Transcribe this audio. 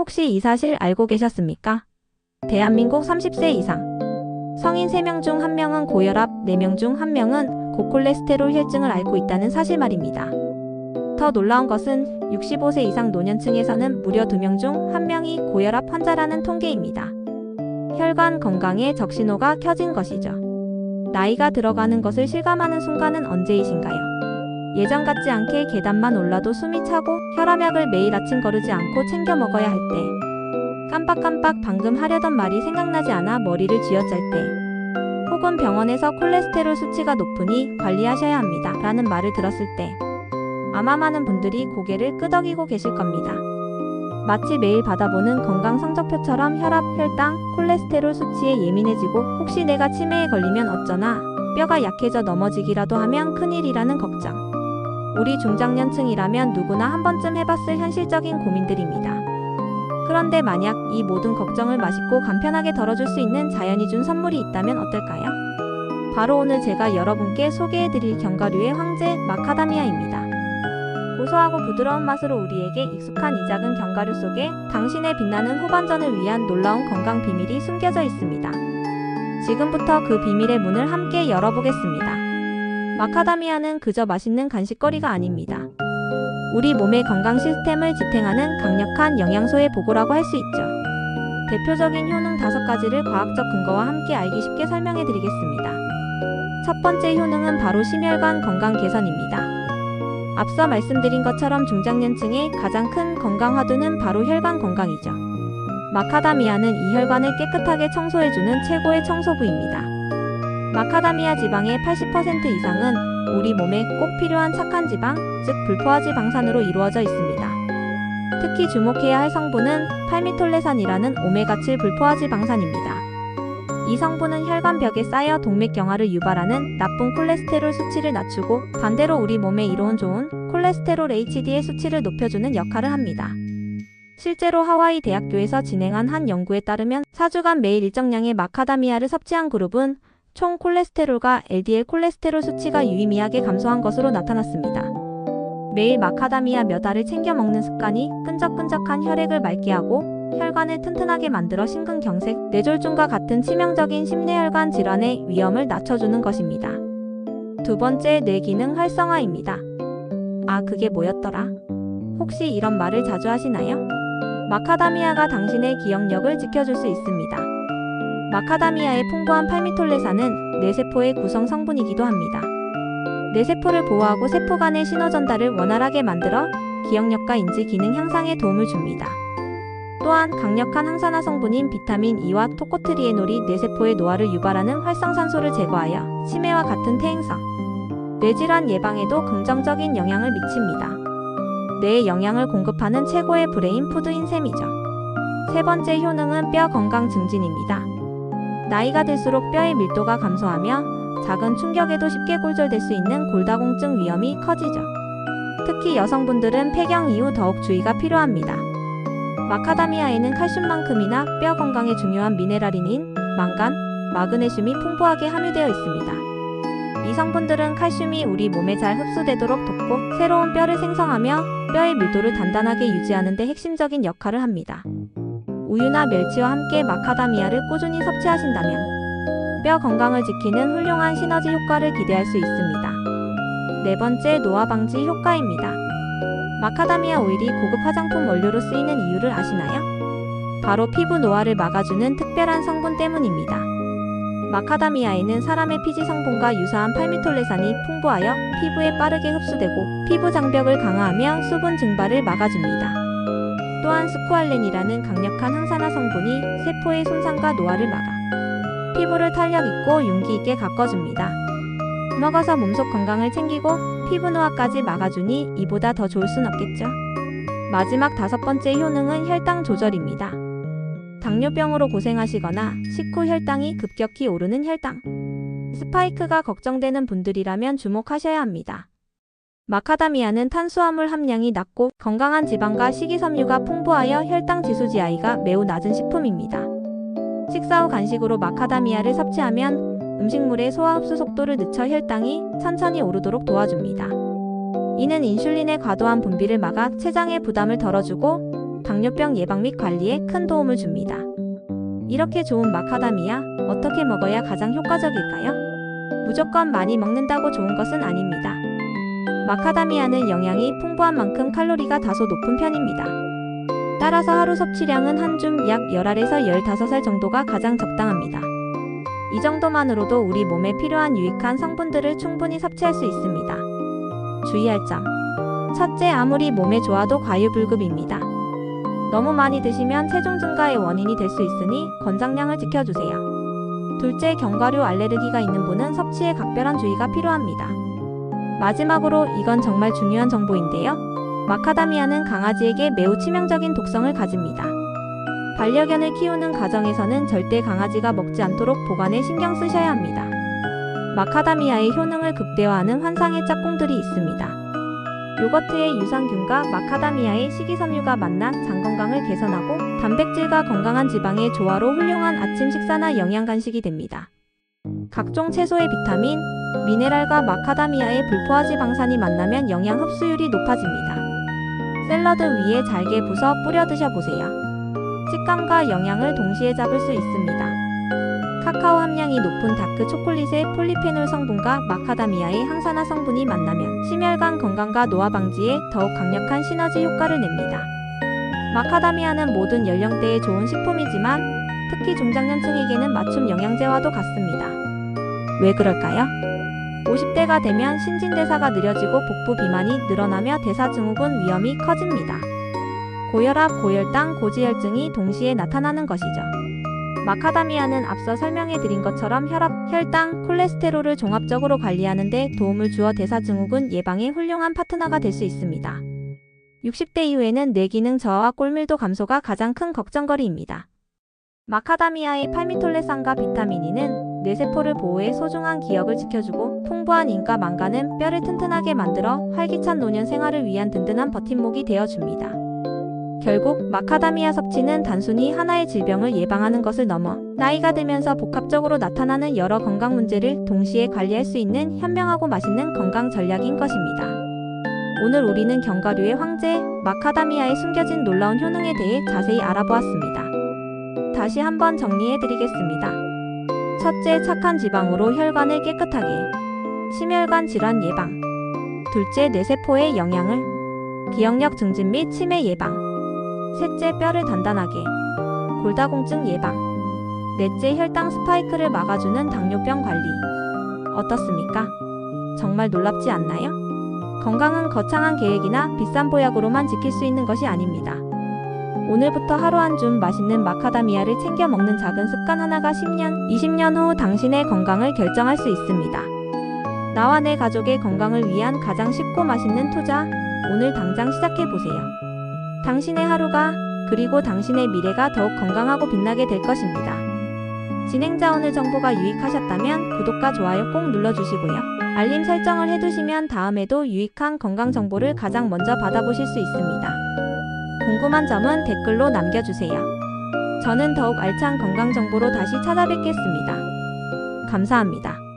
혹시 이 사실 알고 계셨습니까? 대한민국 30세 이상 성인 3명 중 1명은 고혈압, 4명 중 1명은 고콜레스테롤 혈증을 앓고 있다는 사실 말입니다. 더 놀라운 것은 65세 이상 노년층에서는 무려 2명 중 1명이 고혈압 환자라는 통계입니다. 혈관 건강에 적신호가 켜진 것이죠. 나이가 들어가는 것을 실감하는 순간은 언제이신가요? 예전 같지 않게 계단만 올라도 숨이 차고 혈압약을 매일 아침 거르지 않고 챙겨 먹어야 할 때, 깜빡깜빡 방금 하려던 말이 생각나지 않아 머리를 쥐어짤 때, 혹은 병원에서 콜레스테롤 수치가 높으니 관리하셔야 합니다 라는 말을 들었을 때, 아마 많은 분들이 고개를 끄덕이고 계실 겁니다. 마치 매일 받아보는 건강 성적표처럼 혈압, 혈당, 콜레스테롤 수치에 예민해지고 혹시 내가 치매에 걸리면 어쩌나, 뼈가 약해져 넘어지기라도 하면 큰일이라는 걱정. 우리 중장년층이라면 누구나 한 번쯤 해봤을 현실적인 고민들입니다. 그런데 만약 이 모든 걱정을 맛있고 간편하게 덜어줄 수 있는 자연이 준 선물이 있다면 어떨까요? 바로 오늘 제가 여러분께 소개해드릴 견과류의 황제 마카다미아입니다. 고소하고 부드러운 맛으로 우리에게 익숙한 이 작은 견과류 속에 당신의 빛나는 후반전을 위한 놀라운 건강 비밀이 숨겨져 있습니다. 지금부터 그 비밀의 문을 함께 열어보겠습니다. 마카다미아는 그저 맛있는 간식거리가 아닙니다. 우리 몸의 건강 시스템을 지탱하는 강력한 영양소의 보고라고 할 수 있죠. 대표적인 효능 5가지를 과학적 근거와 함께 알기 쉽게 설명해 드리겠습니다. 첫 번째 효능은 바로 심혈관 건강 개선입니다. 앞서 말씀드린 것처럼 중장년층의 가장 큰 건강 화두는 바로 혈관 건강이죠. 마카다미아는 이 혈관을 깨끗하게 청소해주는 최고의 청소부입니다. 마카다미아 지방의 80% 이상은 우리 몸에 꼭 필요한 착한 지방, 즉 불포화지방산으로 이루어져 있습니다. 특히 주목해야 할 성분은 팔미톨레산이라는 오메가7 불포화지방산입니다. 이 성분은 혈관벽에 쌓여 동맥경화를 유발하는 나쁜 콜레스테롤 수치를 낮추고 반대로 우리 몸에 이로운 좋은 콜레스테롤 HDL 수치를 높여주는 역할을 합니다. 실제로 하와이 대학교에서 진행한 한 연구에 따르면 4주간 매일 일정량의 마카다미아를 섭취한 그룹은 총 콜레스테롤과 LDL 콜레스테롤 수치가 유의미하게 감소한 것으로 나타났습니다. 매일 마카다미아 몇 알을 챙겨 먹는 습관이 끈적끈적한 혈액을 맑게 하고 혈관을 튼튼하게 만들어 심근경색, 뇌졸중과 같은 치명적인 심뇌혈관 질환의 위험을 낮춰주는 것입니다. 두 번째, 뇌기능 활성화입니다. 아, 그게 뭐였더라? 혹시 이런 말을 자주 하시나요? 마카다미아가 당신의 기억력을 지켜줄 수 있습니다. 마카다미아의 풍부한 팔미톨레산은 뇌세포의 구성 성분이기도 합니다. 뇌세포를 보호하고 세포 간의 신호 전달을 원활하게 만들어 기억력과 인지 기능 향상에 도움을 줍니다. 또한 강력한 항산화 성분인 비타민 E와 토코트리에놀이 뇌세포의 노화를 유발하는 활성산소를 제거하여 치매와 같은 퇴행성, 뇌질환 예방에도 긍정적인 영향을 미칩니다. 뇌에 영양을 공급하는 최고의 브레인 푸드인 셈이죠. 세 번째 효능은 뼈 건강 증진입니다. 나이가 들수록 뼈의 밀도가 감소하며 작은 충격에도 쉽게 골절될 수 있는 골다공증 위험이 커지죠. 특히 여성분들은 폐경 이후 더욱 주의가 필요합니다. 마카다미아에는 칼슘만큼이나 뼈 건강에 중요한 미네랄인 망간, 마그네슘이 풍부하게 함유되어 있습니다. 이 성분들은 칼슘이 우리 몸에 잘 흡수되도록 돕고 새로운 뼈를 생성하며 뼈의 밀도를 단단하게 유지하는 데 핵심적인 역할을 합니다. 우유나 멸치와 함께 마카다미아를 꾸준히 섭취하신다면 뼈 건강을 지키는 훌륭한 시너지 효과를 기대할 수 있습니다. 네 번째, 노화 방지 효과입니다. 마카다미아 오일이 고급 화장품 원료로 쓰이는 이유를 아시나요? 바로 피부 노화를 막아주는 특별한 성분 때문입니다. 마카다미아에는 사람의 피지 성분과 유사한 팔미톨레산이 풍부하여 피부에 빠르게 흡수되고 피부 장벽을 강화하며 수분 증발을 막아줍니다. 또한 스쿠알렌이라는 강력한 항산화 성분이 세포의 손상과 노화를 막아 피부를 탄력 있고 윤기 있게 가꿔줍니다. 먹어서 몸속 건강을 챙기고 피부 노화까지 막아주니 이보다 더 좋을 순 없겠죠. 마지막 5번째 효능은 혈당 조절입니다. 당뇨병으로 고생하시거나 식후 혈당이 급격히 오르는 혈당 스파이크가 걱정되는 분들이라면 주목하셔야 합니다. 마카다미아는 탄수화물 함량이 낮고 건강한 지방과 식이섬유가 풍부하여 혈당 지수 GI가 매우 낮은 식품입니다. 식사 후 간식으로 마카다미아를 섭취하면 음식물의 소화 흡수 속도를 늦춰 혈당이 천천히 오르도록 도와줍니다. 이는 인슐린의 과도한 분비를 막아 췌장의 부담을 덜어주고 당뇨병 예방 및 관리에 큰 도움을 줍니다. 이렇게 좋은 마카다미아, 어떻게 먹어야 가장 효과적일까요? 무조건 많이 먹는다고 좋은 것은 아닙니다. 마카다미아는 영양이 풍부한 만큼 칼로리가 다소 높은 편입니다. 따라서 하루 섭취량은 한 줌 약 10알에서 15알 정도가 가장 적당합니다. 이 정도만으로도 우리 몸에 필요한 유익한 성분들을 충분히 섭취할 수 있습니다. 주의할 점. 첫째, 아무리 몸에 좋아도 과유불급입니다. 너무 많이 드시면 체중 증가의 원인이 될 수 있으니 권장량을 지켜주세요. 둘째, 견과류 알레르기가 있는 분은 섭취에 각별한 주의가 필요합니다. 마지막으로 이건 정말 중요한 정보인데요. 마카다미아는 강아지에게 매우 치명적인 독성을 가집니다. 반려견을 키우는 가정에서는 절대 강아지가 먹지 않도록 보관에 신경 쓰셔야 합니다. 마카다미아의 효능을 극대화하는 환상의 짝꿍들이 있습니다. 요거트의 유산균과 마카다미아의 식이섬유가 만나 장 건강을 개선하고 단백질과 건강한 지방의 조화로 훌륭한 아침 식사나 영양 간식이 됩니다. 각종 채소의 비타민, 미네랄과 마카다미아의 불포화지 방산이 만나면 영양 흡수율이 높아집니다. 샐러드 위에 잘게 부숴 뿌려 드셔보세요. 식감과 영양을 동시에 잡을 수 있습니다. 카카오 함량이 높은 다크 초콜릿의 폴리페놀 성분과 마카다미아의 항산화 성분이 만나면 심혈관 건강과 노화 방지에 더욱 강력한 시너지 효과를 냅니다. 마카다미아는 모든 연령대에 좋은 식품이지만 특히 중장년층에게는 맞춤 영양제와도 같습니다. 왜 그럴까요? 50대가 되면 신진대사가 느려지고 복부 비만이 늘어나며 대사증후군 위험이 커집니다. 고혈압, 고혈당, 고지혈증이 동시에 나타나는 것이죠. 마카다미아는 앞서 설명해드린 것처럼 혈압, 혈당, 콜레스테롤을 종합적으로 관리하는 데 도움을 주어 대사증후군 예방에 훌륭한 파트너가 될 수 있습니다. 60대 이후에는 뇌기능 저하와 꼴밀도 감소가 가장 큰 걱정거리입니다. 마카다미아의 팔미톨레산과 비타민 E는 뇌세포를 보호해 소중한 기억을 지켜주고 풍부한 인과 망간은 뼈를 튼튼하게 만들어 활기찬 노년 생활을 위한 든든한 버팀목이 되어줍니다. 결국 마카다미아 섭취는 단순히 하나의 질병을 예방하는 것을 넘어 나이가 들면서 복합적으로 나타나는 여러 건강 문제를 동시에 관리할 수 있는 현명하고 맛있는 건강 전략인 것입니다. 오늘 우리는 견과류의 황제, 마카다미아의 숨겨진 놀라운 효능에 대해 자세히 알아보았습니다. 다시 한번 정리해드리겠습니다. 첫째, 착한 지방으로 혈관을 깨끗하게, 심혈관 질환 예방. 둘째, 뇌세포의 영양을, 기억력 증진 및 치매 예방. 셋째, 뼈를 단단하게, 골다공증 예방. 넷째, 혈당 스파이크를 막아주는 당뇨병 관리. 어떻습니까? 정말 놀랍지 않나요? 건강은 거창한 계획이나 비싼 보약으로만 지킬 수 있는 것이 아닙니다. 오늘부터 하루 한 줌 맛있는 마카다미아를 챙겨 먹는 작은 습관 하나가 10년, 20년 후 당신의 건강을 결정할 수 있습니다. 나와 내 가족의 건강을 위한 가장 쉽고 맛있는 투자, 오늘 당장 시작해보세요. 당신의 하루가, 그리고 당신의 미래가 더욱 건강하고 빛나게 될 것입니다. 진행자 오늘 정보가 유익하셨다면 구독과 좋아요 꼭 눌러주시고요. 알림 설정을 해두시면 다음에도 유익한 건강 정보를 가장 먼저 받아보실 수 있습니다. 궁금한 점은 댓글로 남겨주세요. 저는 더욱 알찬 건강 정보로 다시 찾아뵙겠습니다. 감사합니다.